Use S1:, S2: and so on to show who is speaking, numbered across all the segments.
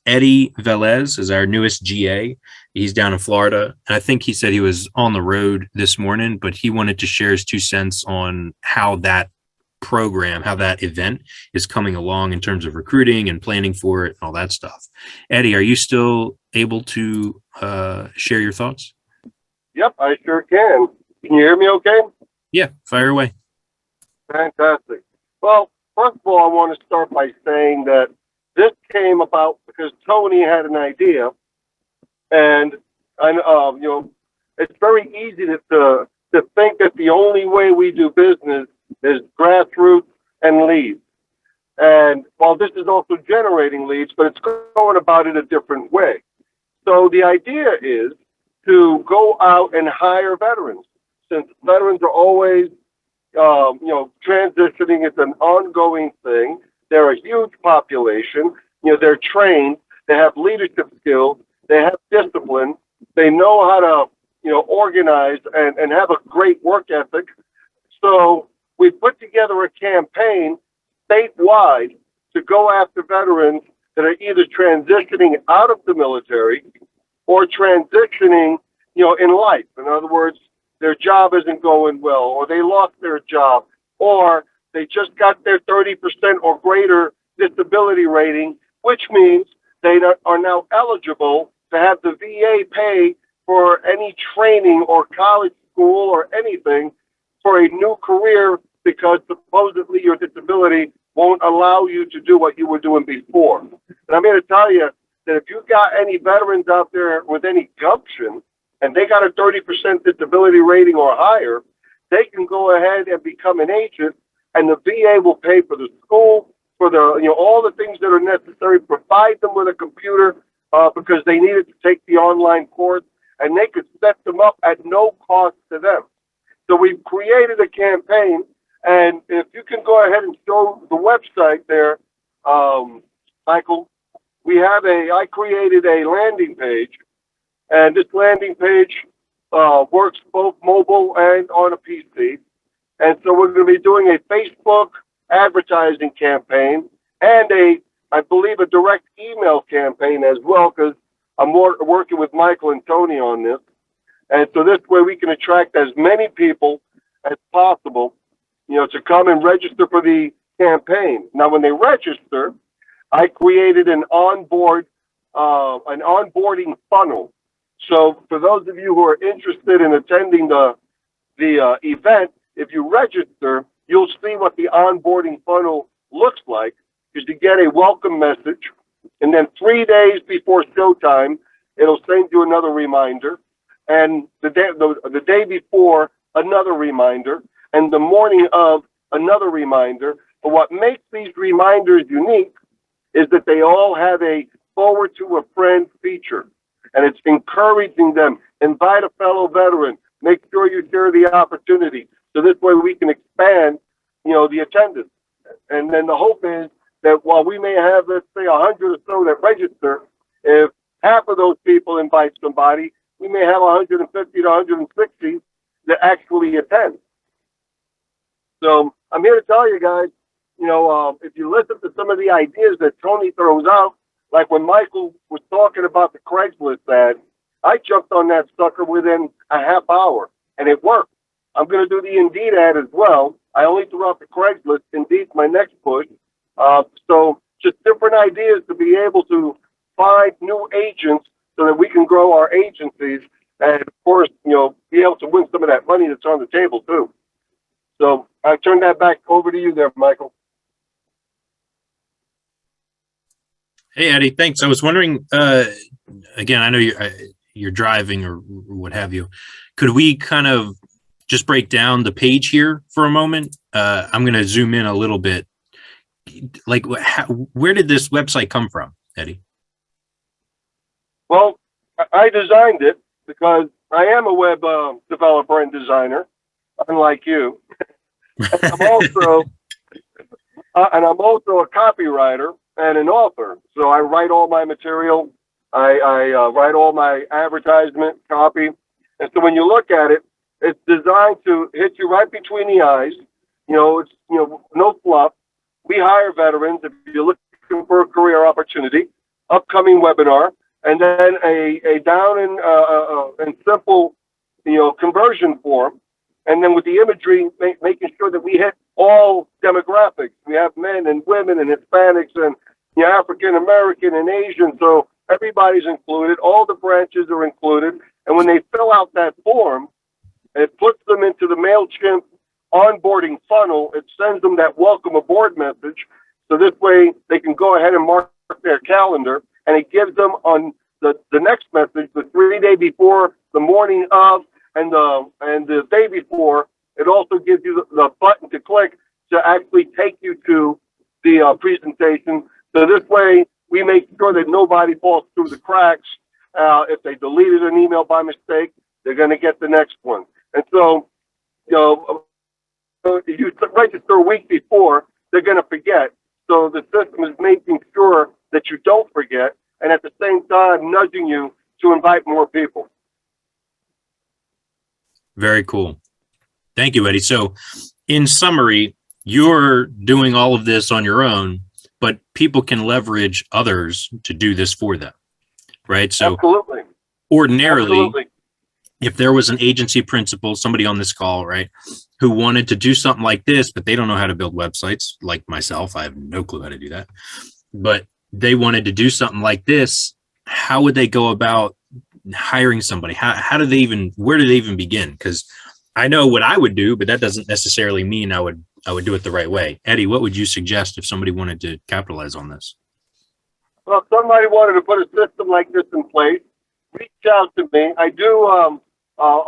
S1: Eddie Velez is our newest GA. He's down in Florida. And I think he said he was on the road this morning, but he wanted to share his 2 cents on how that program, how that event is coming along in terms of recruiting and planning for it and all that stuff. Eddie, are you still able to share your thoughts?
S2: Yep, I sure can. Can you hear me okay?
S1: Yeah, fire away.
S2: Fantastic. Well, first of all, I want to start by saying that this came about because Tony had an idea, and it's very easy to think that the only way we do business is grassroots and leads. And while this is also generating leads, but it's going about it a different way. So the idea is to go out and hire veterans, since veterans are always transitioning. It's an ongoing thing. They're a huge population. They're trained. They have leadership skills. They have discipline. They know how to, organize and have a great work ethic. So we put together a campaign statewide to go after veterans that are either transitioning out of the military or transitioning, in life. In other words, their job isn't going well, or they lost their job, or they just got their 30% or greater disability rating, which means they are now eligible to have the VA pay for any training or college school or anything for a new career because supposedly your disability won't allow you to do what you were doing before. And I'm here to tell you that if you got any veterans out there with any gumption and they got a 30% disability rating or higher, they can go ahead and become an agent, and the VA will pay for the school, for the all the things that are necessary, provide them with a computer because they needed to take the online course, and they could set them up at no cost to them. So we've created a campaign, and if you can go ahead and show the website there, Michael, I created a landing page, and this landing page works both mobile and on a PC. And so we're going to be doing a Facebook advertising campaign and I believe, a direct email campaign as well, because I'm working with Michael and Tony on this. And so this way we can attract as many people as possible, to come and register for the campaign. Now, when they register, I created an onboarding funnel. So for those of you who are interested in attending the event, if you register, you'll see what the onboarding funnel looks like, because you get a welcome message, and then 3 days before showtime, it'll send you another reminder, and the day before, another reminder, and the morning of, another reminder. But what makes these reminders unique is that they all have a forward to a friend feature, and it's encouraging them. Invite a fellow veteran. Make sure you share the opportunity. So this way we can expand, the attendance. And then the hope is that while we may have, let's say, 100 or so that register, if half of those people invite somebody, we may have 150 to 160 that actually attend. So I'm here to tell you guys, if you listen to some of the ideas that Tony throws out, like when Michael was talking about the Craigslist ad, I jumped on that sucker within a half hour, and it worked. I'm going to do the Indeed ad as well. I only threw out the Craigslist. Indeed's my next push. So just different ideas to be able to find new agents so that we can grow our agencies and, of course, be able to win some of that money that's on the table, too. So I turn that back over to you there, Michael.
S1: Hey, Eddie, thanks. I was wondering, again, I know you're driving or what have you. Could we kind of just break down the page here for a moment? I'm going to zoom in a little bit. Like, where did this website come from, Eddie?
S2: Well, I designed it because I am a web developer and designer, unlike you. And I'm also a copywriter and an author. So I write all my material. I write all my advertisement copy. And so when you look at it, it's designed to hit you right between the eyes. It's no fluff. We hire veterans if you're looking for a career opportunity. upcoming webinar, and then a down and simple, conversion form. And then with the imagery, making sure that we hit all demographics. We have men and women and Hispanics and African American and Asian. So everybody's included. All the branches are included. And when they fill out that form, it puts them into the MailChimp onboarding funnel. It sends them that welcome aboard message. So this way they can go ahead and mark their calendar. And it gives them on the next message, the 3 day before, the morning of, and the day before. It also gives you the button to click to actually take you to the presentation. So this way we make sure that nobody falls through the cracks. If they deleted an email by mistake, they're going to get the next one. And so, if you register a week before, they're going to forget. So the system is making sure that you don't forget, and at the same time nudging you to invite more people.
S1: Very cool. Thank you, Eddie. So in summary, you're doing all of this on your own, but people can leverage others to do this for them, right? So
S2: absolutely.
S1: Ordinarily,
S2: Absolutely.
S1: If there was an agency principal, somebody on this call, right, who wanted to do something like this, but they don't know how to build websites, like myself, I have no clue how to do that, but they wanted to do something like this, how would they go about hiring somebody? How do they even, where do they even begin? Because I know what I would do, but that doesn't necessarily mean I would do it the right way. Eddie, what would you suggest if somebody wanted to capitalize on this?
S2: Well, if somebody wanted to put a system like this in place, reach out to me. I do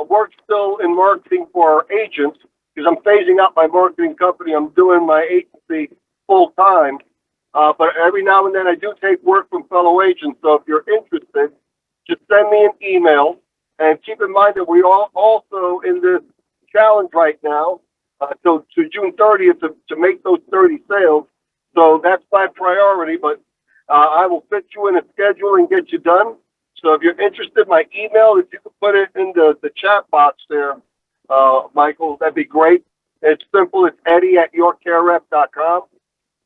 S2: work still in marketing for agents because I'm phasing out my marketing company. I'm doing my agency full time. But every now and then I do take work from fellow agents. So if you're interested, just send me an email. And keep in mind that we are also in this challenge right now till to June 30th to make those 30 sales. So that's my priority. But I will fit you in a schedule and get you done. So if you're interested, my email, if you could put it in the chat box there, Michael, that'd be great. It's simple. It's Eddie@yourcarerep.com.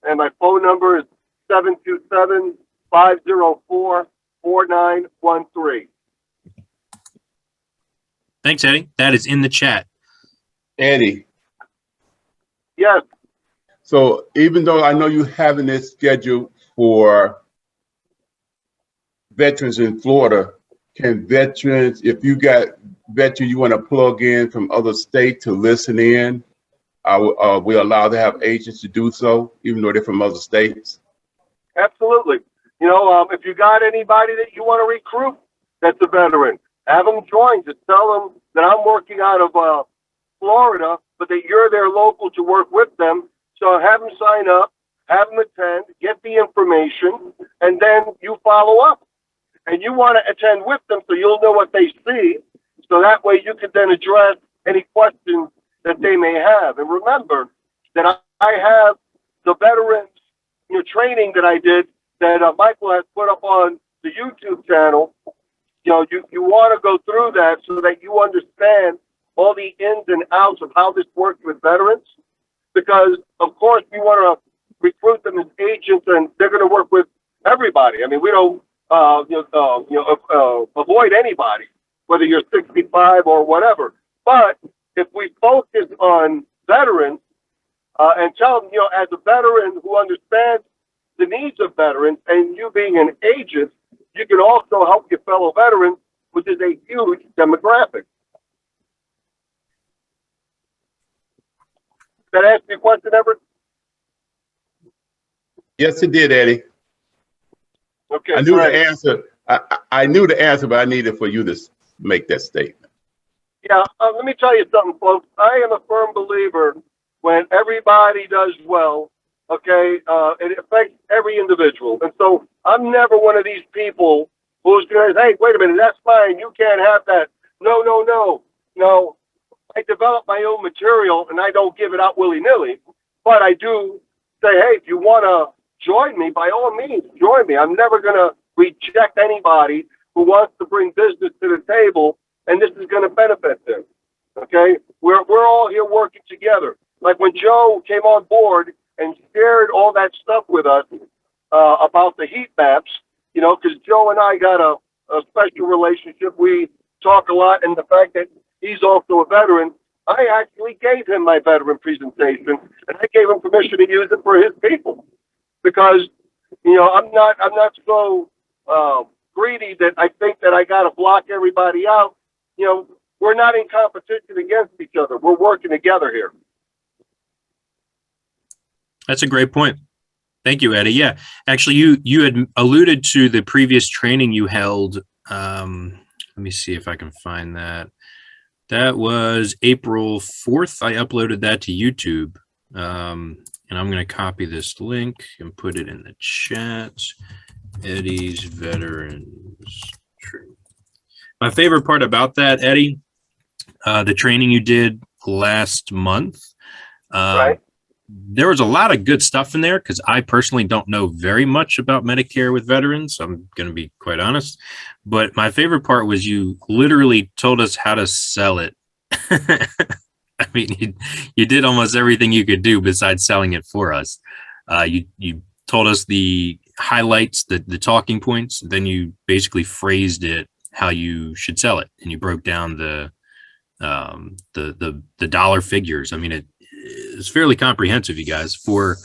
S2: And my phone number is 727-504-4913.
S1: Thanks, Eddie. That is in the chat.
S3: Eddie.
S2: Yes.
S3: So even though I know you having this scheduled for veterans in Florida, can veterans, if you got veterans you want to plug in from other states to listen in, are we allowed to have agents to do so, even though they're from other states?
S2: Absolutely. If you got anybody that you want to recruit that's a veteran, have them join. Just tell them that I'm working out of Florida, but that you're their local to work with them. So have them sign up, have them attend, get the information, and then you follow up. And you want to attend with them so you'll know what they see. So that way you can then address any questions that they may have. And remember that I have the veterans training that I did that Michael has put up on the YouTube channel. You want to go through that so that you understand all the ins and outs of how this works with veterans. Because, of course, we want to recruit them as agents, and they're going to work with everybody. I mean, we don't avoid anybody, whether you're 65 or whatever. But if we focus on veterans and tell them, as a veteran who understands the needs of veterans, and you being an agent, you can also help your fellow veterans, which is a huge demographic. Did that answer your question, Everett?
S3: Yes, it did, Eddie.
S2: Okay,
S3: I knew
S2: great.
S3: the answer. I knew the answer, but I needed for you to make that statement.
S2: Yeah, let me tell you something, folks. I am a firm believer when everybody does well, okay, it affects every individual. And so I'm never one of these people who's going to say, hey, wait a minute, that's fine. You can't have that. No, no, no. No, I develop my own material and I don't give it out willy-nilly. But I do say, hey, if you want to join me, by all means, join me. I'm never going to reject anybody who wants to bring business to the table, and this is going to benefit them. Okay, we're all here working together. Like when Joe came on board and shared all that stuff with us about the heat maps, you know, because Joe and I got a special relationship. We talk a lot, and the fact that he's also a veteran, I actually gave him my veteran presentation, and I gave him permission to use it for his people, because, you know, I'm not so greedy that I think that I got to block everybody out. You know, we're not in competition against each other. We're working together here.
S1: That's a great point. Thank you, Eddie. Yeah, actually, you had alluded to the previous training you held. Let me see if I can find that. That was April 4th. I uploaded that to YouTube. And I'm going to copy this link and put it in the chat. Eddie's Veterans Training. My favorite part about that, Eddie, the training you did last month.
S2: Right.
S1: There was a lot of good stuff in there because I personally don't know very much about Medicare with veterans. I'm going to be quite honest. But my favorite part was you literally told us how to sell it. I mean, you did almost everything you could do besides selling it for us. You told us the highlights, the talking points. Then you basically phrased it how you should sell it, and you broke down the dollar figures. I mean, it's fairly comprehensive, you guys. For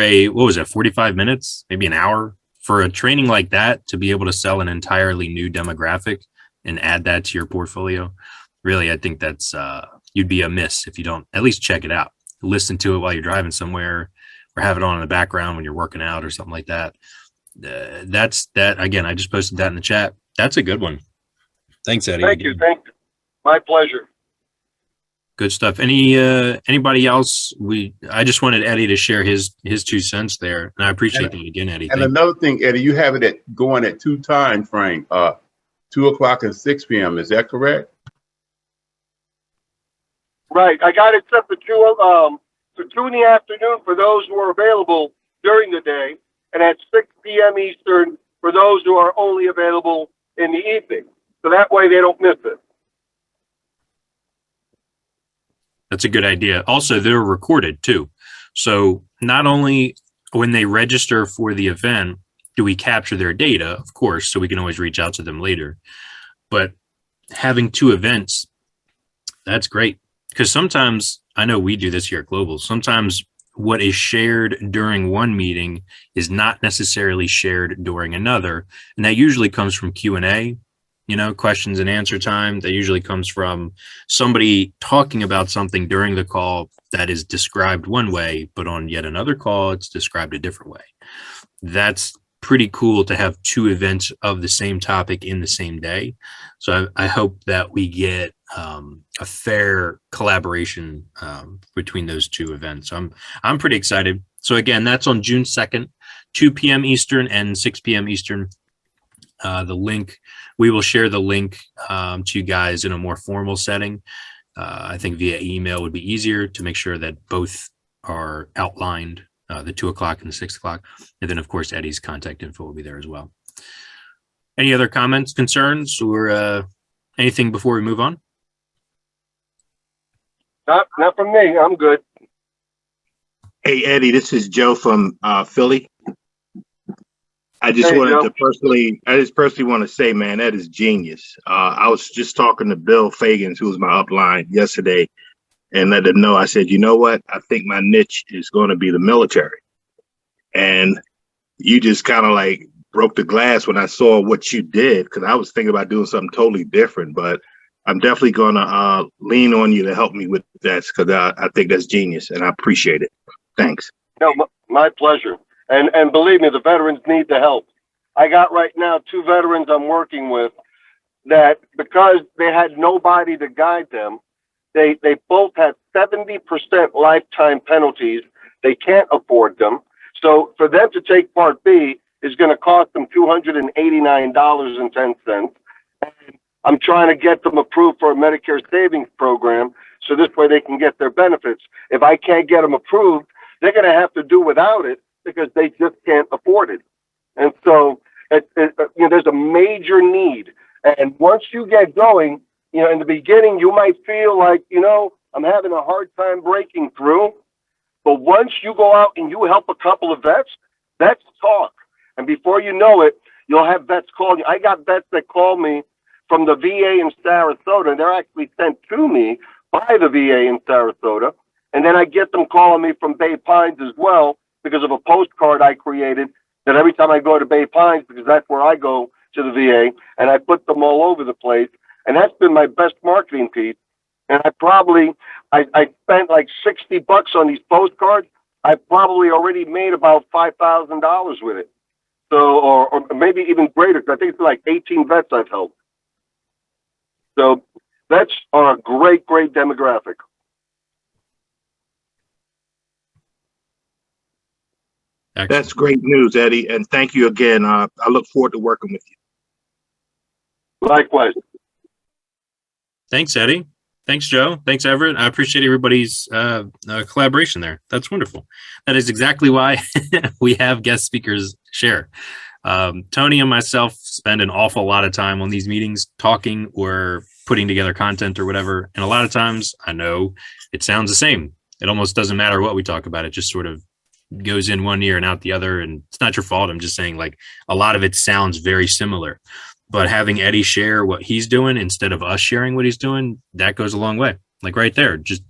S1: a, what was it, 45 minutes, maybe an hour, for a training like that, to be able to sell an entirely new demographic and add that to your portfolio. Really, I think that's you'd be amiss if you don't at least check it out. Listen to it while you're driving somewhere, or have it on in the background when you're working out or something like that. That's that. Again, I just posted that in the chat. That's a good one. Thanks, Eddie.
S2: Thank you. My pleasure.
S1: Good stuff. Anybody else? I just wanted Eddie to share his 2 cents there, and I appreciate that again, Eddie.
S3: And another thing, Eddie, you have it going at 2 time frame, 2 o'clock and 6 p.m. Is that correct?
S2: Right. I got it set for 2 in the afternoon for those who are available during the day, and at 6 p.m. Eastern for those who are only available in the evening. So that way they don't miss it.
S1: That's a good idea. Also, they're recorded too. So not only when they register for the event do we capture their data, of course, so we can always reach out to them later, but having 2 events, that's great. Because sometimes, I know we do this here at Global, sometimes what is shared during one meeting is not necessarily shared during another. And that usually comes from Q&A, questions and answer time. That usually comes from somebody talking about something during the call that is described one way, but on yet another call, it's described a different way. That's pretty cool to have 2 events of the same topic in the same day. So I hope that we get a fair collaboration between those 2 events. So I'm pretty excited. So again, that's on June 2nd, 2 p.m. Eastern and 6 p.m. Eastern. The link, we will share the link to you guys in a more formal setting. I think via email would be easier to make sure that both are outlined, the 2 o'clock and the 6 o'clock. And then, of course, Eddie's contact info will be there as well. Any other comments, concerns, or anything before we move on?
S2: Not from me. I'm good.
S4: Hey, Eddie, this is Joe from Philly. I just personally want to say, man, that is genius. I was just talking to Bill Fagans, who was my upline yesterday, and let him know. I said, you know what? I think my niche is going to be the military. And you just kind of like broke the glass when I saw what you did, because I was thinking about doing something totally different. But I'm definitely going to lean on you to help me with that, because I think that's genius, and I appreciate it. Thanks.
S2: No, my pleasure. And believe me, the veterans need the help. I got right now 2 veterans I'm working with that, because they had nobody to guide them, they both had 70% lifetime penalties. They can't afford them. So for them to take Part B is going to cost them $289.10. And I'm trying to get them approved for a Medicare savings program, so this way they can get their benefits. If I can't get them approved, they're going to have to do without it, because they just can't afford it. And so there's a major need. And once you get going, in the beginning, you might feel like, I'm having a hard time breaking through. But once you go out and you help a couple of vets, that's talk. And before you know it, You'll have vets call you. I got vets that call me from the VA in Sarasota, and they're actually sent to me by the VA in Sarasota. And then I get them calling me from Bay Pines as well because of a postcard I created that every time I go to Bay Pines, because that's where I go to the VA, and I put them all over the place. And that's been my best marketing piece. And I spent like $60 on these postcards. I probably already made about $5,000 with it. So, or maybe even greater, because I think it's like 18 vets I've helped. So vets are a great, great demographic.
S1: Excellent.
S4: That's great news, Eddie. And thank you again. I look forward to working with you.
S2: Likewise.
S1: Thanks, Eddie. Thanks, Joe. Thanks, Everett. I appreciate everybody's collaboration there. That's wonderful. That is exactly why we have guest speakers share. Tony and myself spend an awful lot of time on these meetings talking or putting together content or whatever. And a lot of times I know it sounds the same. It almost doesn't matter what we talk about. It just sort of goes in one ear and out the other. And it's not your fault. I'm just saying, like, a lot of it sounds very similar. But having Eddie share what he's doing instead of us sharing what he's doing, that goes a long way. Like right there, just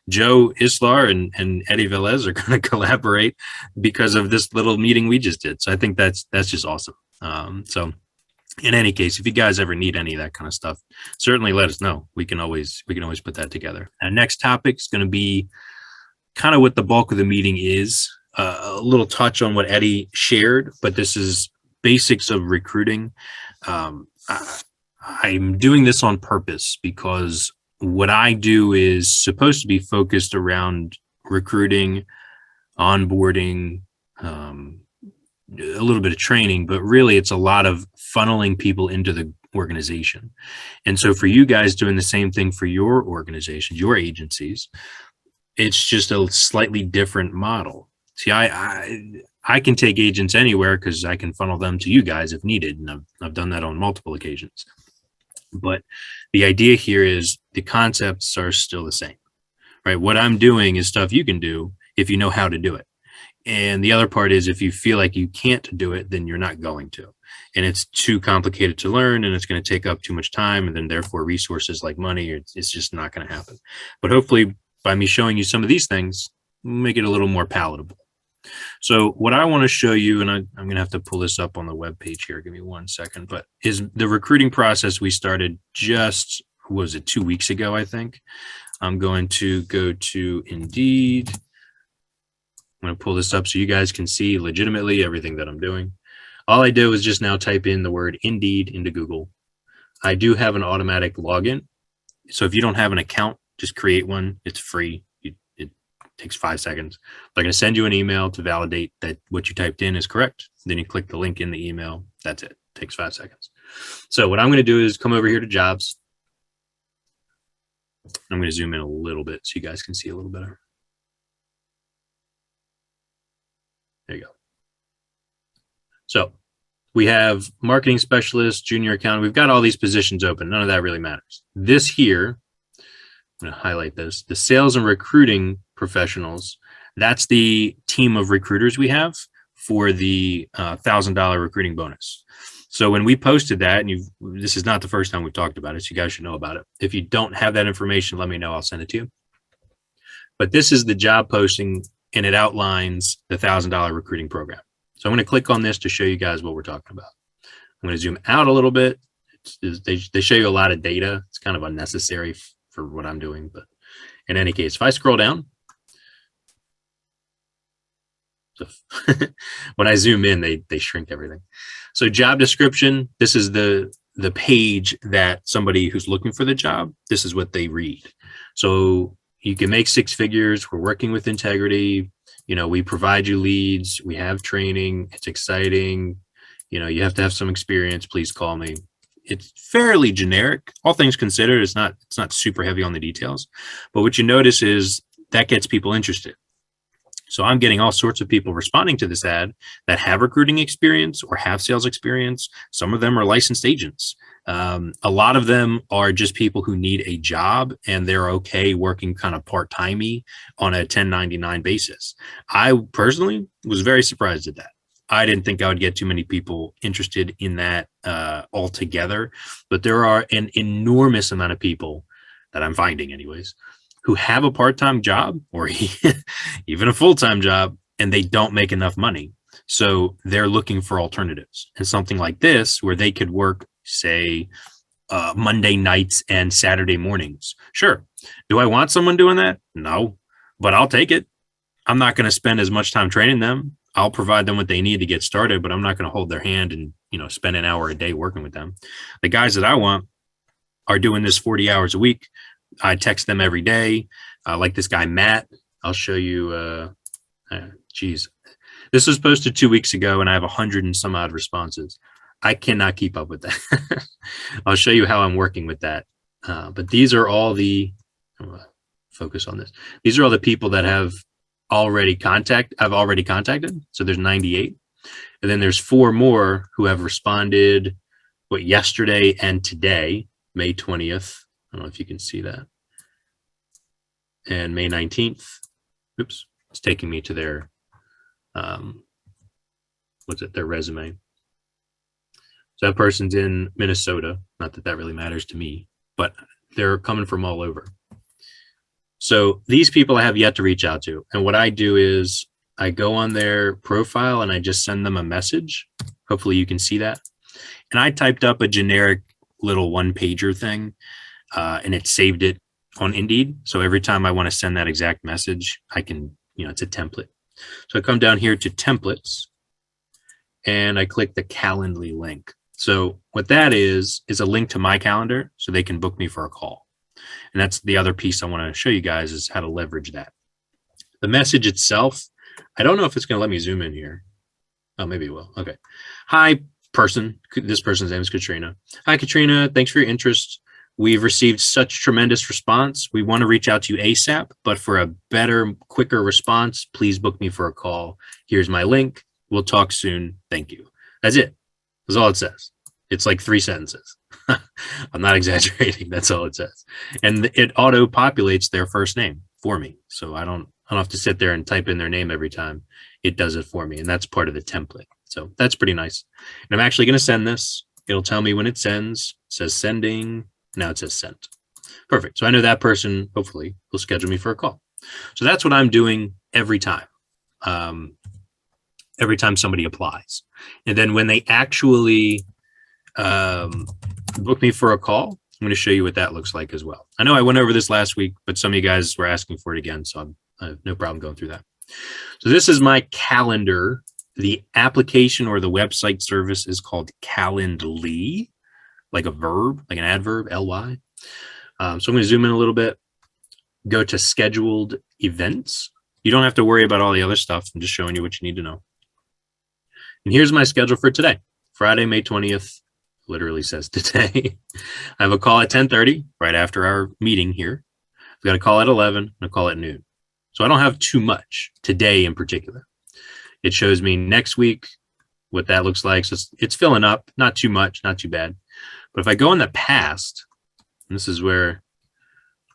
S1: Joe Islar and Eddie Velez are going to collaborate because of this little meeting we just did. So I think that's just awesome. So in any case, if you guys ever need any of that kind of stuff, certainly let us know. We can always put that together. Our next topic is going to be kind of what the bulk of the meeting is. A little touch on what Eddie shared, but this is basics of recruiting. I'm doing this on purpose because what I do is supposed to be focused around recruiting, onboarding, a little bit of training, but really it's a lot of funneling people into the organization. And so for you guys doing the same thing for your organizations, your agencies, it's just a slightly different model. See, I can take agents anywhere because I can funnel them to you guys if needed. And I've done that on multiple occasions. But the idea here is the concepts are still the same, right? What I'm doing is stuff you can do if you know how to do it. And the other part is if you feel like you can't do it, then you're not going to. And it's too complicated to learn and it's going to take up too much time. And then therefore resources like money, it's just not going to happen. But hopefully by me showing you some of these things, make it a little more palatable. So what I want to show you, and I'm going to have to pull this up on the web page here. Give me 1 second, but is the recruiting process we started just, was it 2 weeks ago, I think. I'm going to go to Indeed. I'm going to pull this up so you guys can see legitimately everything that I'm doing. All I did was just now type in the word Indeed into Google. I do have an automatic login. So if you don't have an account, just create one. It's free. Takes 5 seconds. They're going to send you an email to validate that what you typed in is correct. Then you click the link in the email. That's it. Takes 5 seconds. So what I'm going to do is come over here to jobs. I'm going to zoom in a little bit so you guys can see a little better. There you go. So we have marketing specialist, junior accountant. We've got all these positions open. None of that really matters. This here, I'm going to highlight this, the sales and recruiting professionals. That's the team of recruiters we have for the $1,000 recruiting bonus. So when we posted that, and this is not the first time we've talked about it, so you guys should know about it. If you don't have that information, let me know. I'll send it to you. But this is the job posting, and it outlines the $1,000 recruiting program. So I'm going to click on this to show you guys what we're talking about. I'm going to zoom out a little bit. They show you a lot of data. It's kind of unnecessary for what I'm doing, but in any case, if I scroll down, so when I zoom in, they shrink everything. So job description, this is the page that somebody who's looking for the job, this is what they read. So you can make 6 figures. We're working with integrity. You know, we provide you leads. We have training. It's exciting. You know, you have to have some experience. Please call me. It's fairly generic. All things considered, it's not super heavy on the details. But what you notice is that gets people interested. So I'm getting all sorts of people responding to this ad that have recruiting experience or have sales experience. Some of them are licensed agents. A lot of them are just people who need a job and they're okay working kind of part-timey on a 1099 basis. I personally was very surprised at that. I didn't think I would get too many people interested in that altogether, but there are an enormous amount of people that I'm finding anyways, who have a part-time job or even a full-time job, and they don't make enough money. So they're looking for alternatives, and something like this where they could work, say, Monday nights and Saturday mornings. Sure. Do I want someone doing that? No, but I'll take it. I'm not going to spend as much time training them. I'll provide them what they need to get started, but I'm not going to hold their hand and, spend an hour a day working with them. The guys that I want are doing this 40 hours a week. I text them every day. Like this guy, Matt. I'll show you. Geez, this was posted 2 weeks ago and I have 100 and some odd responses. I cannot keep up with that. I'll show you how I'm working with that. But these are all the, focus on this. These are all the people that I've already contacted. So there's 98. And then there's 4 more who have responded yesterday and today, May 20th. I don't know if you can see that. And May 19th. Oops, it's taking me to their, their resume. So that person's in Minnesota. Not that that really matters to me, but they're coming from all over. So these people I have yet to reach out to. And what I do is I go on their profile and I just send them a message. Hopefully you can see that. And I typed up a generic little 1-pager thing and it saved it on Indeed. So every time I want to send that exact message, I can, it's a template. So I come down here to templates and I click the Calendly link. So what that is a link to my calendar so they can book me for a call. And that's the other piece I want to show you guys is how to leverage that. The message itself, I don't know if it's going to let me zoom in here. Oh, maybe it will. Okay. Hi, person. This person's name is Katrina. Hi, Katrina. Thanks for your interest. We've received such tremendous response. We want to reach out to you ASAP, but for a better, quicker response, please book me for a call. Here's my link. We'll talk soon. Thank you. That's it. That's all it says. It's like 3 sentences. I'm not exaggerating. That's all it says. And it auto populates their first name for me. So I don't have to sit there and type in their name every time. It does it for me. And that's part of the template. So that's pretty nice. And I'm actually going to send this. It'll tell me when it sends. It says sending. Now it says sent. Perfect. So I know that person, hopefully, will schedule me for a call. So that's what I'm doing every time. Every time somebody applies. And then when they actually book me for a call, I'm going to show you what that looks like as well. I know I went over this last week, but some of you guys were asking for it again, so I have no problem going through that. So this is my calendar. The application or the website service is called Calendly, like a verb, like an adverb, L-Y. So I'm going to zoom in a little bit, go to scheduled events. You don't have to worry about all the other stuff. I'm just showing you what you need to know. And here's my schedule for today, Friday, May 20th. Literally says today. I have a call at 10:30 right after our meeting here. I've got a call at 11 and a call at noon. So I don't have too much today in particular. It shows me next week what that looks like. So it's filling up, not too much, not too bad. But if I go in the past, and this is where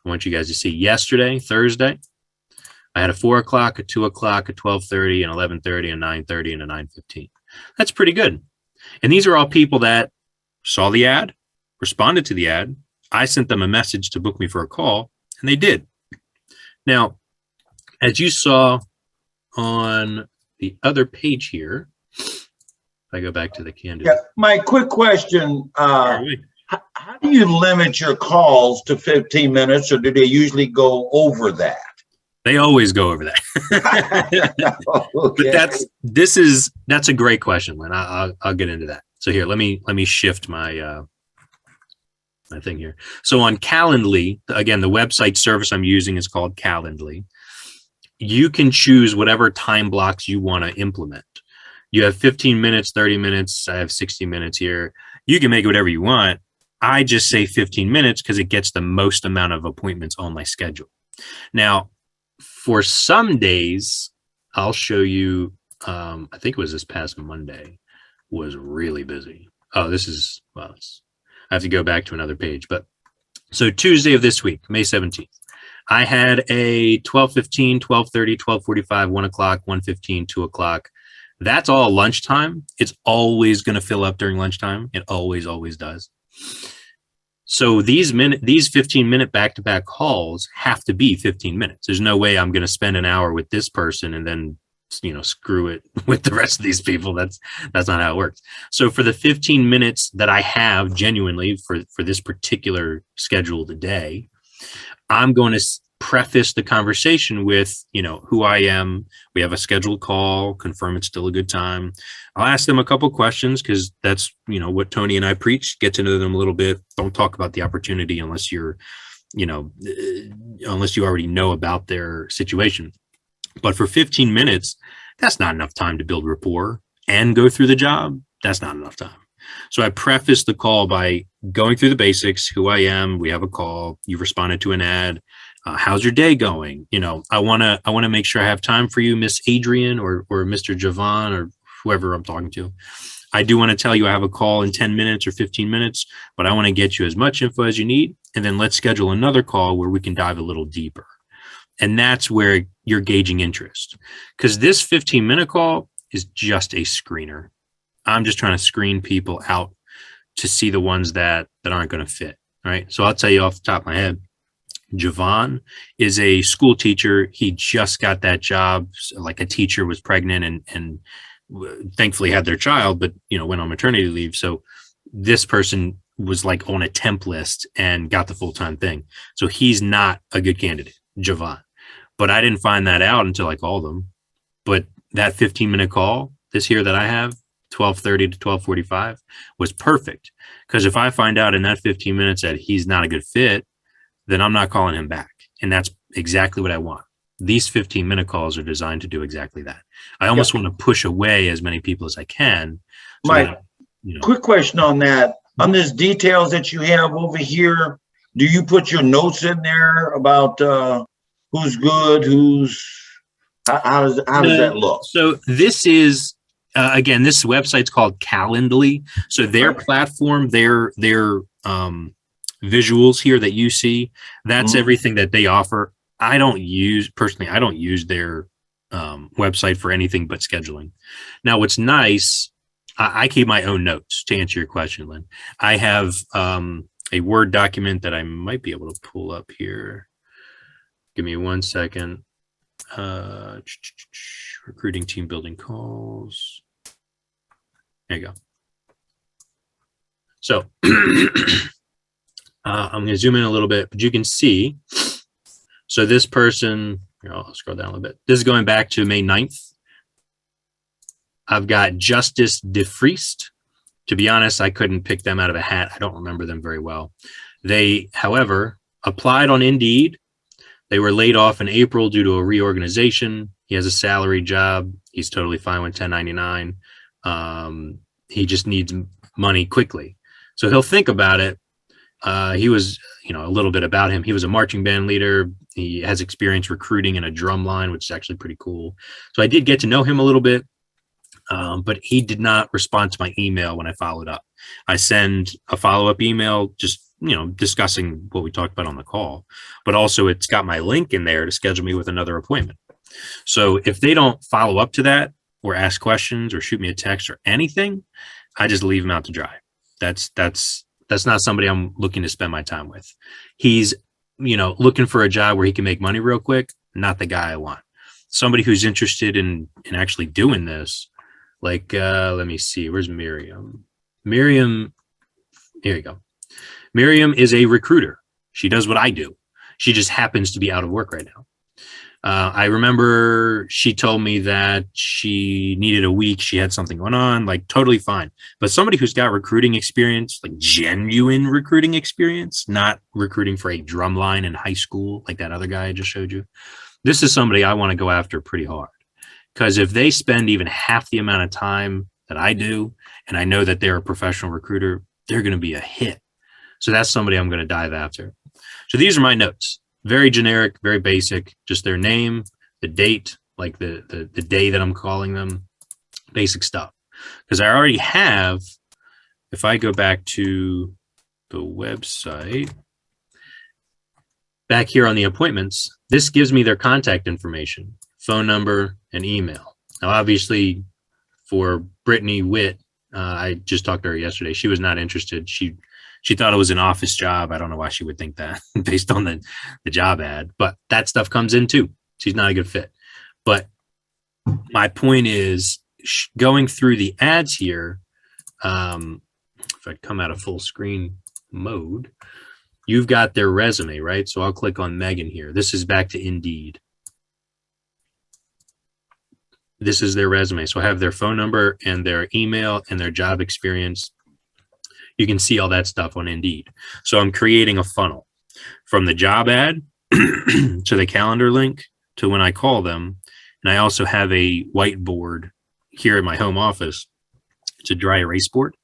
S1: I want you guys to see yesterday, Thursday, I had a 4 o'clock, a 2 o'clock, a 12:30, an 11:30, a 9:30, and a 9:15. That's pretty good. And these are all people that saw the ad, responded to the ad. I sent them a message to book me for a call, and they did. Now, as you saw on the other page here, if I go back to the candidate.
S5: Yeah, my quick question, how do you limit your calls to 15 minutes, or do they usually go over that?
S1: They always go over that.
S5: Okay.
S1: But that's a great question, Lynn. I'll get into that. So here, let me shift my my thing here. So on Calendly, again, the website service I'm using is called Calendly. You can choose whatever time blocks you want to implement. You have 15 minutes, 30 minutes. I have 60 minutes here. You can make it whatever you want. I just say 15 minutes because it gets the most amount of appointments on my schedule. Now, for some days, I'll show you, I think it was this past Monday, was really busy. Oh, this is, well, I have to go back to another page. But so Tuesday of this week, May 17th, I had a 12:15, 12:30, 12:45, 1 o'clock, 1:15, 2 o'clock. That's all lunchtime. It's always going to fill up during lunchtime. It always does. So these 15-minute back-to-back calls have to be 15 minutes. There's no way I'm going to spend an hour with this person and then, screw it with the rest of these people. That's not how it works. So for the 15 minutes that I have genuinely for this particular scheduled day, I'm going to preface the conversation with, who I am. We have a scheduled call, confirm it's still a good time. I'll ask them a couple questions because that's, what Tony and I preach. Get to know them a little bit. Don't talk about the opportunity unless you're, unless you already know about their situation. But for 15 minutes, that's not enough time to build rapport and go through the job. That's not enough time. So I preface the call by going through the basics, who I am. We have a call. You've responded to an ad. How's your day going? I want to make sure I have time for you, Miss Adrian or Mr. Javon or whoever I'm talking to. I do want to tell you I have a call in 10 minutes or 15 minutes, but I want to get you as much info as you need. And then let's schedule another call where we can dive a little deeper. And that's where you're gauging interest, because this 15-minute call is just a screener. I'm just trying to screen people out to see the ones that aren't going to fit. Right. So I'll tell you off the top of my head, Javon is a school teacher. He just got that job. Like a teacher was pregnant and thankfully had their child, but, went on maternity leave. So this person was like on a temp list and got the full-time thing. So he's not a good candidate, Javon. But I didn't find that out until I called him. But that 15-minute call this here that I have, 12:30 to 12:45, was perfect. Because if I find out in that 15 minutes that he's not a good fit, then I'm not calling him back. And that's exactly what I want. These 15-minute calls are designed to do exactly that. I almost want to push away as many people as I can. So
S5: Mike,
S1: that,
S5: quick question on that. On these details that you have over here, do you put your notes in there about who's good, how does that look?
S1: So this is, again, this website's called Calendly. So their platform, their visuals here that you see, that's everything that they offer. I don't use their website for anything but scheduling. Now, what's nice, I keep my own notes to answer your question, Lynn. I have a Word document that I might be able to pull up here. Give me 1 second. Recruiting team building calls. There you go. So I'm going to zoom in a little bit, but you can see. So this person, here, I'll scroll down a little bit. This is going back to May 9th. I've got Justice DeFriest. To be honest, I couldn't pick them out of a hat. I don't remember them very well. They, however, applied on Indeed. They were laid off in April due to a reorganization. He has a salary job. He's totally fine with 1099. He just needs money quickly. So he'll think about it. He was, a little bit about him. He was a marching band leader. He has experience recruiting in a drum line, which is actually pretty cool. So I did get to know him a little bit, but he did not respond to my email when I followed up. I send a follow-up email just, discussing what we talked about on the call, but also it's got my link in there to schedule me with another appointment. So if they don't follow up to that or ask questions or shoot me a text or anything, I just leave them out to dry. That's not somebody I'm looking to spend my time with. He's, looking for a job where he can make money real quick. Not the guy I want. Somebody who's interested in actually doing this. Like, let me see. Where's Miriam? Miriam, here you go. Miriam is a recruiter. She does what I do. She just happens to be out of work right now. I remember she told me that she needed a week. She had something going on, like totally fine. But somebody who's got recruiting experience, like genuine recruiting experience, not recruiting for a drum line in high school, like that other guy I just showed you. This is somebody I want to go after pretty hard. Because if they spend even half the amount of time that I do, and I know that they're a professional recruiter, they're going to be a hit. So that's somebody I'm going to dive after. So these are my notes. Very generic, very basic, just their name, the date, like the day that I'm calling them, basic stuff. Because I already have, if I go back to the website, back here on the appointments, this gives me their contact information, phone number, and email. Now, obviously, for Brittany Witt. I just talked to her yesterday. She was not interested. She thought it was an office job. I don't know why she would think that based on the job ad, but that stuff comes in too. She's not a good fit. But my point is going through the ads here. If I come out of full screen mode, you've got their resume, right? So I'll click on Megan here. This is back to Indeed. This is their resume. So I have their phone number and their email and their job experience. You can see all that stuff on Indeed. So I'm creating a funnel from the job ad to the calendar link to when I call them. And I also have a whiteboard here at my home office. It's a dry erase board.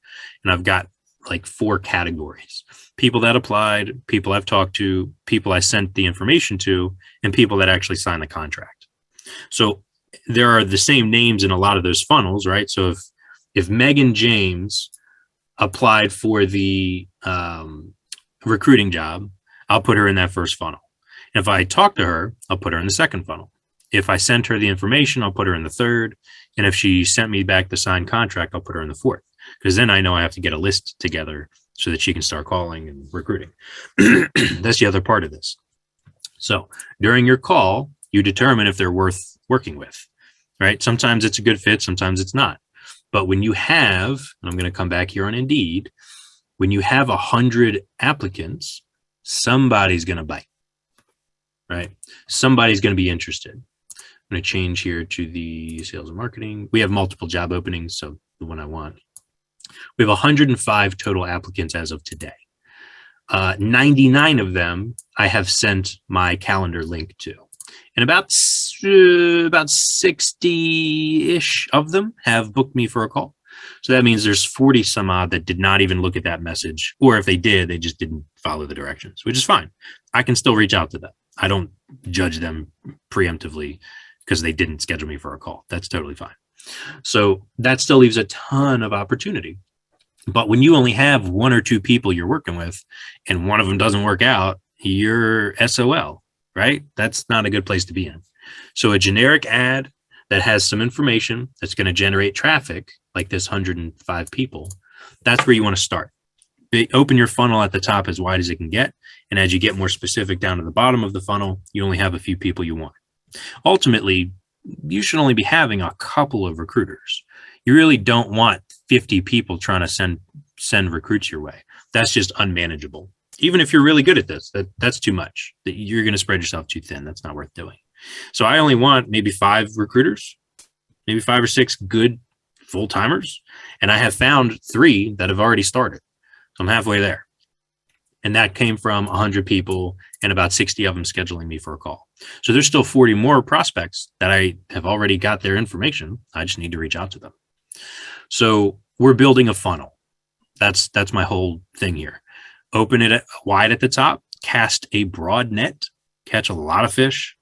S1: And I've got like 4 categories: people that applied, people I've talked to, people I sent the information to, and people that actually signed the contract. So there are the same names in a lot of those funnels, right? So if Megan James applied for the recruiting job, I'll put her in that first funnel. If I talk to her, I'll put her in the second funnel. If I sent her the information, I'll put her in the third. And if she sent me back the signed contract, I'll put her in the fourth. Because then I know I have to get a list together so that she can start calling and recruiting. That's the other part of this. So during your call, you determine if they're worth working with, right? Sometimes it's a good fit, sometimes it's not. But when you have, and I'm going to come back here on Indeed, when you have 100 applicants, somebody's going to bite, right? Somebody's going to be interested. I'm going to change here to the sales and marketing. We have multiple job openings, so the one I want. We have 105 total applicants as of today. 99 of them I have sent my calendar link to. And about 60-ish of them have booked me for a call. So that means there's 40 some odd that did not even look at that message. Or if they did, they just didn't follow the directions, which is fine. I can still reach out to them. I don't judge them preemptively because they didn't schedule me for a call. That's totally fine. So that still leaves a ton of opportunity. But when you only have 1 or 2 people you're working with and one of them doesn't work out, you're SOL, right? That's not a good place to be in. So a generic ad that has some information that's going to generate traffic, like this 105 people, that's where you want to start. Open your funnel at the top as wide as it can get. And as you get more specific down to the bottom of the funnel, you only have a few people you want. Ultimately, you should only be having a couple of recruiters. You really don't want 50 people trying to send recruits your way. That's just unmanageable. Even if you're really good at this, that's too much. You're going to spread yourself too thin. That's not worth doing. So I only want maybe 5 recruiters, maybe 5 or 6 good full-timers. And I have found 3 that have already started. So I'm halfway there. And that came from 100 people and about 60 of them scheduling me for a call. So there's still 40 more prospects that I have already got their information. I just need to reach out to them. So we're building a funnel. That's my whole thing here. Open it wide at the top, cast a broad net, catch a lot of fish,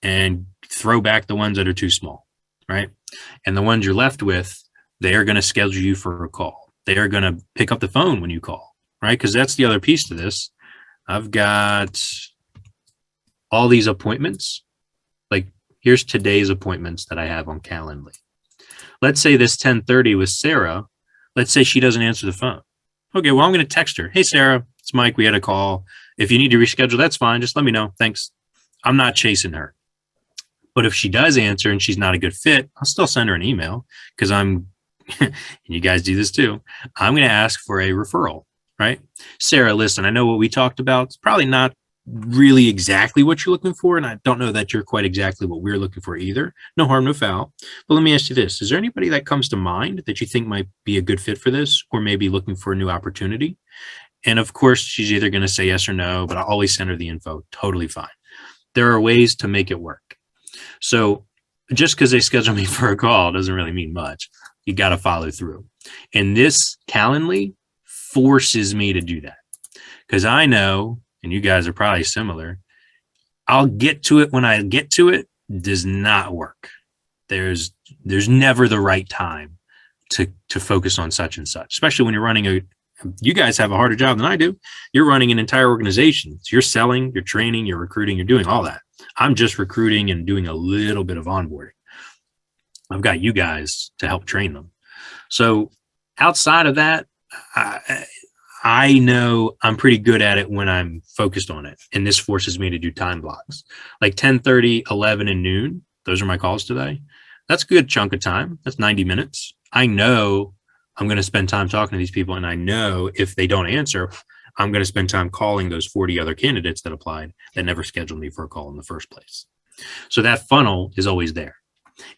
S1: and throw back the ones that are too small, right? And the ones you're left with, they are going to schedule you for a call. They are going to pick up the phone when you call, right? Because that's the other piece to this. I've got all these appointments. Like here's today's appointments that I have on Calendly. Let's say this 10:30 with Sarah. Let's say she doesn't answer the phone. Okay, well, I'm going to text her. Hey, Sarah, it's Mike. We had a call. If you need to reschedule, that's fine. Just let me know. Thanks. I'm not chasing her. But if she does answer and she's not a good fit, I'll still send her an email because and you guys do this too, I'm going to ask for a referral, right? Sarah, listen, I know what we talked about. It's probably not really exactly what you're looking for. And I don't know that you're quite exactly what we're looking for either. No harm, no foul. But let me ask you this. Is there anybody that comes to mind that you think might be a good fit for this or maybe looking for a new opportunity? And of course, she's either going to say yes or no, but I'll always send her the info. Totally fine. There are ways to make it work. So just because they schedule me for a call doesn't really mean much. You got to follow through. And this Calendly forces me to do that because I know, and you guys are probably similar, I'll get to it when I get to it does not work. There's never the right time to focus on such and such, especially when you're running you guys have a harder job than I do. You're running an entire organization. So you're selling, you're training, you're recruiting, you're doing all that. I'm just recruiting and doing a little bit of onboarding. I've got you guys to help train them. So outside of that, I know I'm pretty good at it when I'm focused on it. And this forces me to do time blocks like 10:30, 11 and noon. Those are my calls today. That's a good chunk of time. That's 90 minutes. I know I'm going to spend time talking to these people. And I know if they don't answer, I'm going to spend time calling those 40 other candidates that applied that never scheduled me for a call in the first place. So that funnel is always there.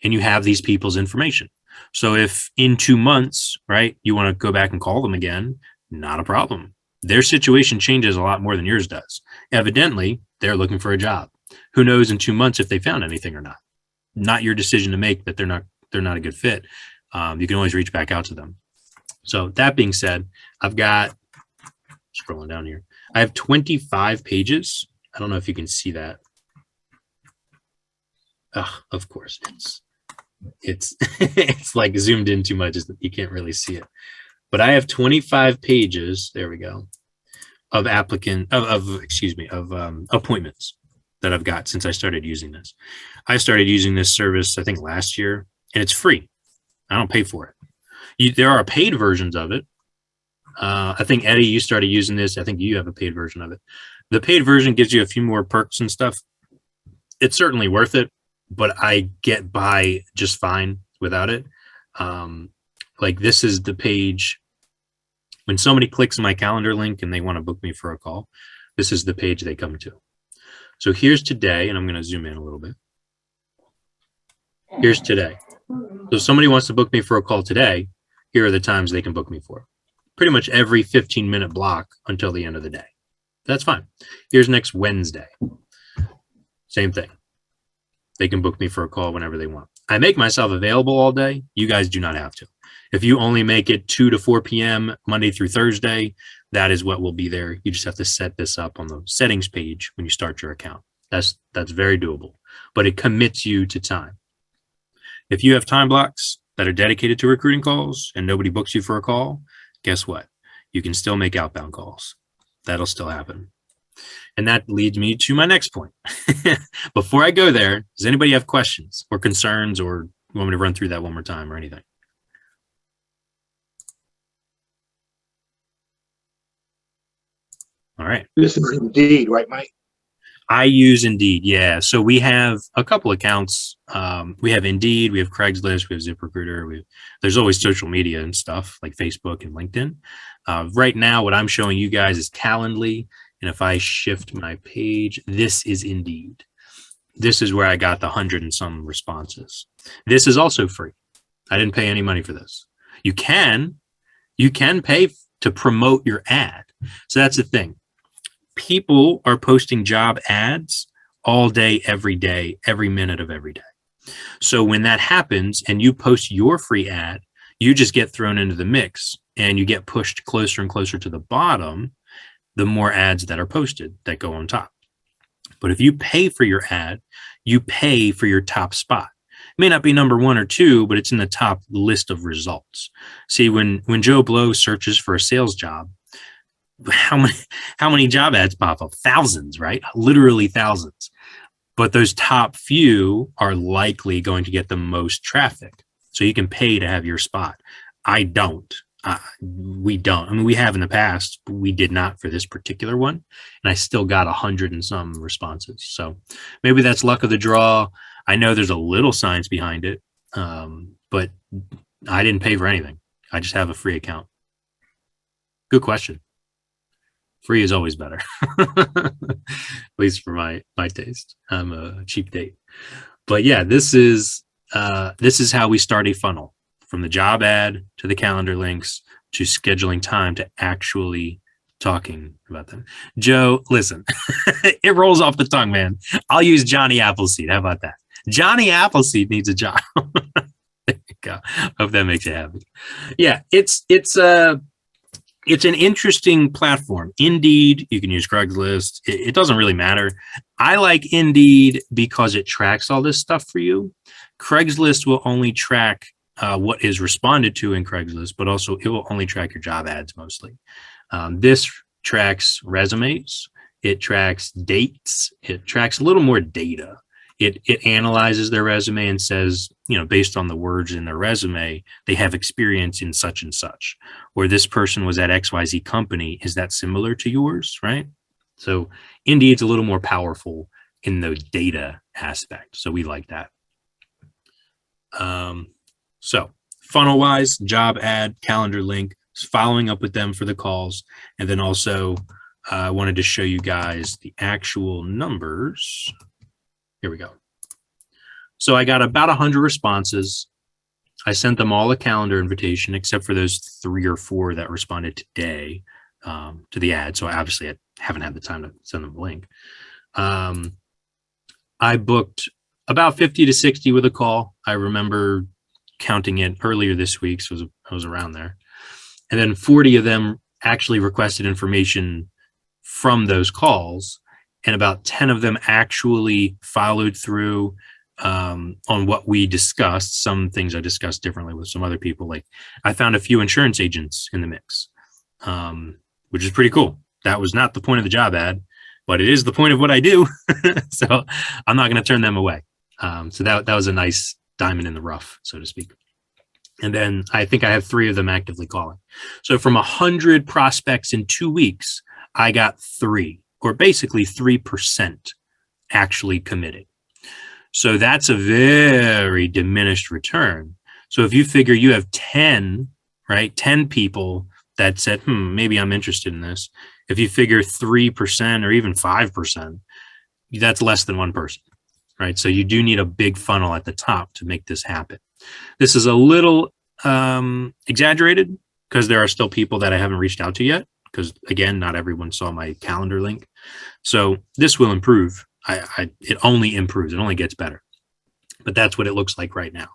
S1: And you have these people's information. So if in 2 months, right, you want to go back and call them again, not a problem. Their situation changes a lot more than yours does. Evidently, they're looking for a job. Who knows in 2 months if they found anything or not? Not your decision to make that they're not a good fit. You can always reach back out to them. So that being said, I've got, scrolling down here, I have 25 pages. I don't know if you can see that. Of course, it's it's like zoomed in too much. You can't really see it. But I have 25 pages. There we go. Of appointments that I've got since I started using this. I started using this service, I think last year, and it's free. I don't pay for it. There are paid versions of it. I think Eddie, you started using this. I think you have a paid version of it. The paid version gives you a few more perks and stuff. It's certainly worth it, but I get by just fine without it. Like this is the page. When somebody clicks my calendar link and they want to book me for a call, this is the page they come to. So here's today, and I'm going to zoom in a little bit. Here's today. So if somebody wants to book me for a call today, here are the times they can book me for. Pretty much every 15-minute block until the end of the day. That's fine. Here's next Wednesday. Same thing. They can book me for a call whenever they want. I make myself available all day. You guys do not have to. If you only make it 2 to 4 p.m. Monday through Thursday, that is what will be there. You just have to set this up on the settings page when you start your account. That's very doable, but it commits you to time. If you have time blocks that are dedicated to recruiting calls and nobody books you for a call, guess what? You can still make outbound calls. That'll still happen. And that leads me to my next point. Before I go there, does anybody have questions or concerns, or you want me to run through that one more time or anything? All right.
S4: This is Indeed, right, Mike?
S1: I use Indeed, yeah. So we have a couple accounts. We have Indeed, we have Craigslist, we have ZipRecruiter. There's always social media and stuff like Facebook and LinkedIn. Right now, what I'm showing you guys is Calendly. And if I shift my page, this is Indeed. This is where I got the 100 and some responses. This is also free. I didn't pay any money for this. You can pay to promote your ad. So that's the thing. People are posting job ads all day, every minute of every day. So when that happens and you post your free ad, you just get thrown into the mix and you get pushed closer and closer to the bottom, the more ads that are posted that go on top. But if you pay for your ad, you pay for your top spot. It may not be number 1 or 2, but it's in the top list of results. See, when Joe Blow searches for a sales job, how many job ads pop up? Thousands, right? Literally thousands. But those top few are likely going to get the most traffic. So you can pay to have your spot. I don't. We don't. I mean, we have in the past, but we did not for this particular one. And I still got 100 and some responses. So maybe that's luck of the draw. I know there's a little science behind it, but I didn't pay for anything. I just have a free account. Good question. Free is always better, at least for my taste. I'm a cheap date. But yeah, this is how we start a funnel. From the job ad to the calendar links to scheduling time to actually talking about them. Joe, listen, it rolls off the tongue, man. I'll use Johnny Appleseed. How about that? Johnny Appleseed needs a job. There you go. Hope that makes you happy. Yeah, it's an interesting platform. Indeed, you can use Craigslist. It doesn't really matter. I like Indeed because it tracks all this stuff for you. Craigslist will only track what is responded to in Craigslist, but also it will only track your job ads mostly. This tracks resumes. It tracks dates. It tracks a little more data. It analyzes their resume and says, based on the words in their resume, they have experience in such and such, or this person was at XYZ company. Is that similar to yours? Right. So Indeed's a little more powerful in the data aspect. So we like that. So funnel wise, job ad, calendar link, following up with them for the calls. And then also I wanted to show you guys the actual numbers. Here we go. So I got about 100 responses. I sent them all a calendar invitation, except for those 3 or 4 that responded today to the ad. So obviously I haven't had the time to send them a link. I booked about 50 to 60 with a call. I remember counting it earlier this week, so I was around there. And then 40 of them actually requested information from those calls, and about 10 of them actually followed through on what we discussed. Some things I discussed differently with some other people. Like I found a few insurance agents in the mix, which is pretty cool. That was not the point of the job ad, but it is the point of what I do. So I'm not going to turn them away. So that was a nice diamond in the rough, so to speak. And then I think I have 3 of them actively calling. So from 100 prospects in 2 weeks, I got 3, or basically 3% actually committed. So that's a very diminished return. So if you figure you have 10, right, 10 people that said, maybe I'm interested in this. If you figure 3% or even 5%, that's less than 1 person, right? So you do need a big funnel at the top to make this happen. This is a little exaggerated because there are still people that I haven't reached out to yet, because again, not everyone saw my calendar link. So this will improve. It only improves. It only gets better. But that's what it looks like right now.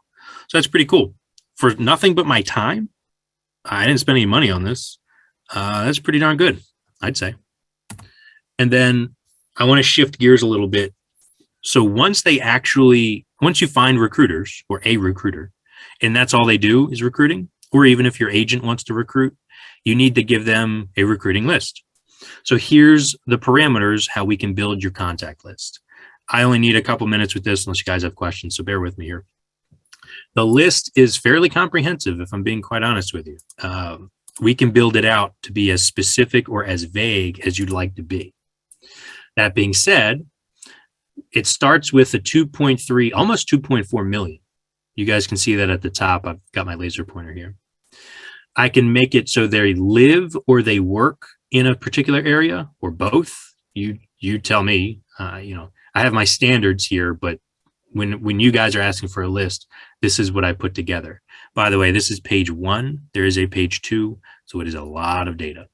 S1: So that's pretty cool. For nothing but my time, I didn't spend any money on this. That's pretty darn good, I'd say. And then I want to shift gears a little bit. So once you find recruiters or a recruiter, and that's all they do is recruiting, or even if your agent wants to recruit, you need to give them a recruiting list. So here's the parameters, how we can build your contact list. I only need a couple minutes with this unless you guys have questions, so bear with me here. The list is fairly comprehensive, if I'm being quite honest with you. We can build it out to be as specific or as vague as you'd like to be. That being said, it starts with a 2.3, almost 2.4 million. You guys can see that at the top. I've got my laser pointer here. I can make it so they live or they work in a particular area, or both. You tell me. I have my standards here, but when you guys are asking for a list, this is what I put together. By the way, this is page 1. There is a page 2, so it is a lot of data.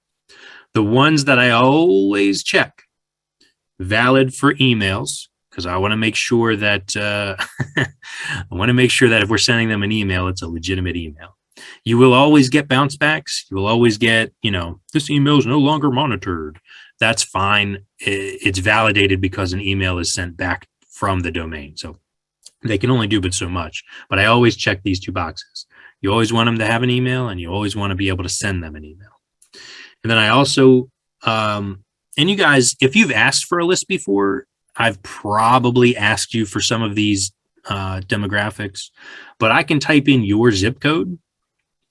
S1: The ones that I always check, valid for emails, because I want to make sure that if we're sending them an email, it's a legitimate email. You will always get bounce backs. You will always get, this email is no longer monitored. That's fine. It's validated because an email is sent back from the domain. So they can only do but so much. But I always check these 2 boxes. You always want them to have an email, and you always want to be able to send them an email. And then I also, and you guys, if you've asked for a list before, I've probably asked you for some of these demographics, but I can type in your zip code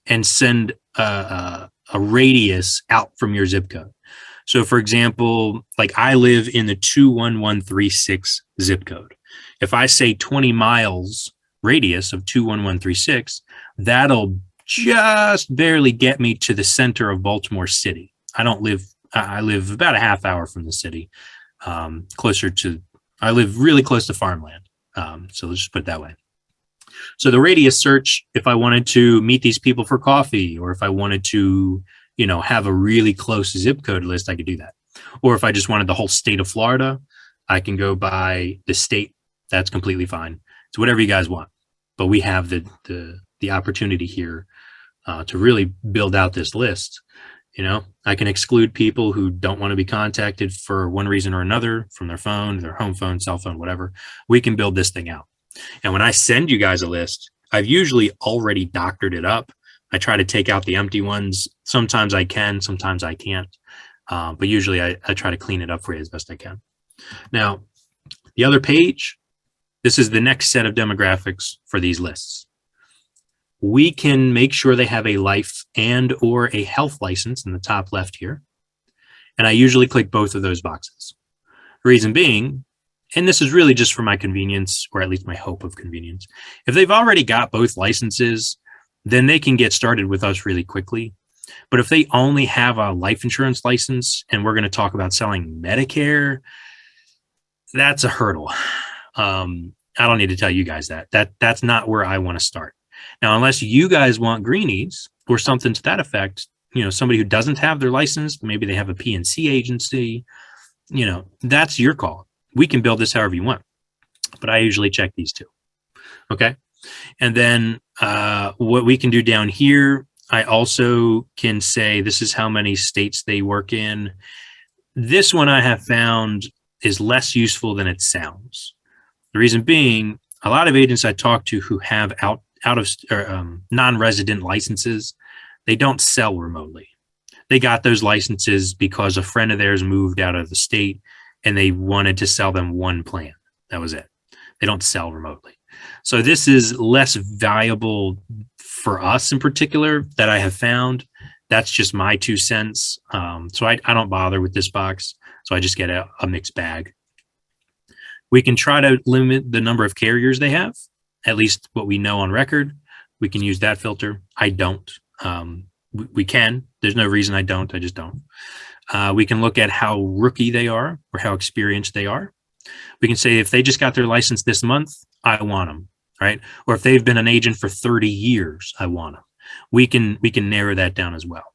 S1: and send a radius out from your zip code. So for example, like I live in the 21136 zip code. If I say 20 miles radius of 21136, that'll just barely get me to the center of Baltimore City. I live about a half hour from the city. I live really close to farmland. So let's just put it that way. So the radius search, if I wanted to meet these people for coffee, or if I wanted to, have a really close zip code list, I could do that. Or if I just wanted the whole state of Florida, I can go by the state. That's completely fine. It's whatever you guys want. But we have the opportunity here to really build out this list. I can exclude people who don't want to be contacted for one reason or another from their phone, their home phone, cell phone, whatever. We can build this thing out. And when I send you guys a list, I've usually already doctored it up. I try to take out the empty ones. Sometimes I can, sometimes I can't. But usually I try to clean it up for you as best I can. Now, the other page, This is the next set of demographics for these lists. We can make sure they have a life and or a health license in the top left here. And I usually click both of those boxes. Reason being, and this is really just for my convenience, or at least my hope of convenience, if they've already got both licenses, then they can get started with us really quickly. But if they only have a life insurance license and we're going to talk about selling Medicare, that's a hurdle. I don't need to tell you guys that's not where I want to start. Now, unless you guys want greenies or something to that effect, somebody who doesn't have their license, maybe they have a PNC agency, that's your call. We can build this however you want, but I usually check these two. Okay. And then what we can do down here, I also can say this is how many states they work in. This one I have found is less useful than it sounds. The reason being, a lot of agents I talk to who have out of non-resident licenses, they don't sell remotely. They got those licenses because a friend of theirs moved out of the state and they wanted to sell them one plan. That was it. They don't sell remotely. So this is less valuable for us in particular that I have found. That's just my 2 cents. So I don't bother with this box. So I just get a mixed bag. We can try to limit the number of carriers they have, at least what we know on record. We can use that filter. I don't. We can. There's no reason I don't. I just don't. We can look at how rookie they are or how experienced they are. We can say if they just got their license this month, I want them, right? Or if they've been an agent for 30 years, I want them. We can narrow that down as well.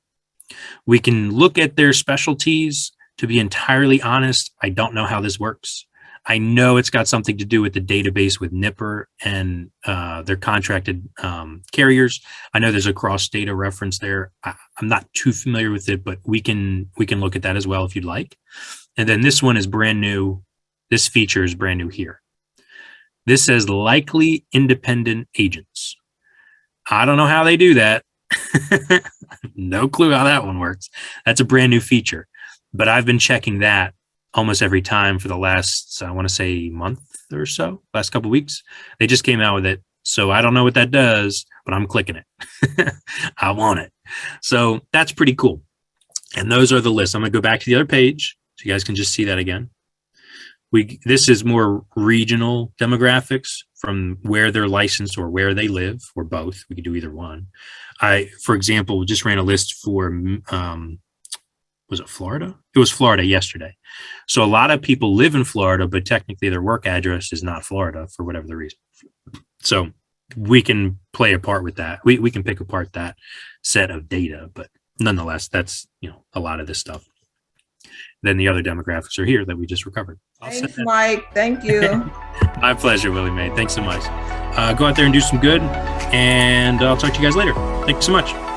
S1: We can look at their specialties. To be entirely honest, I don't know how this works. I know it's got something to do with the database with Nipper and their contracted carriers. I know there's a cross data reference there. I'm not too familiar with it, but we can look at that as well if you'd like. And then this one is brand new. This feature is brand new here. This says likely independent agents. I don't know how they do that. No clue how that one works. That's a brand new feature, but I've been checking that almost every time for the last, I want to say month or so, last couple of weeks. They just came out with it. So I don't know what that does, but I'm clicking it. I want it. So that's pretty cool. And those are the lists. I'm going to go back to the other page so you guys can just see that again. This is more regional demographics from where they're licensed or where they live, or both. We could do either one. For example, just ran a list for, was it Florida? It was Florida yesterday. So a lot of people live in Florida, but technically their work address is not Florida for whatever the reason. So we can play a part with that. We can pick apart that set of data, but nonetheless, that's, a lot of this stuff. Then the other demographics are here that we just recovered.
S6: Thanks, Mike. Thank you.
S1: My pleasure, Willie Mae. Thanks so much. Go out there and do some good, and I'll talk to you guys later. Thank you so much.